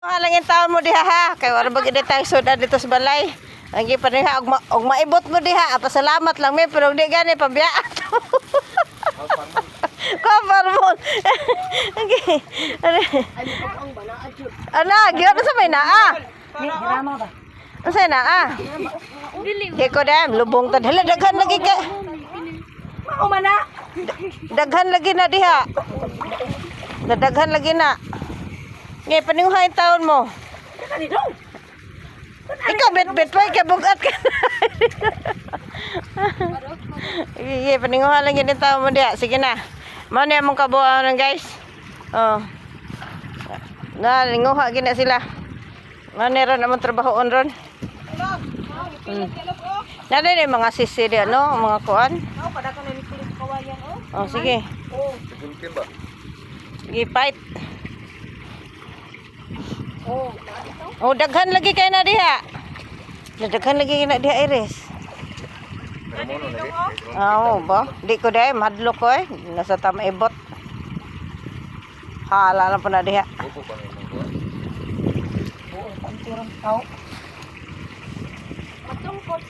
Halangin taon mo diha ha. Kay wala ba gid tayo suda dito sa balay. Lagi pa diha og maibot mo diha. Pasalamat lang mi pero di gani pabiya. Cover mo. Okay. Ana, gyud sa may naa. Sa naa. Di ko dam lubong ta hala daghan lagi ka. Mao man na. Daghan lagi na diha. Daghan lagi na. Ngay paninguhay taon mo. Kanino? Ikaw bet-bet pa kay bugat ka. Ngay paninguhay lang gid taon mo diha. Sige na. Mao ni among kabuan guys. Oh. Na linguha gina sila. Mao ni ron among trabahoon ron. Nada ni mga sisi di ano, mga kuan. Mao kada ka ni kawayan oh. Oh, sige. Oh. Sige, fight. Oh. Oh, daghan lagi kay na diha. Daghan lagi na diha Iris. Oo ba? Di ko dai madlo ko eh. Nasa tama ibot. Hala na pa na diha. Oh, panturang tao.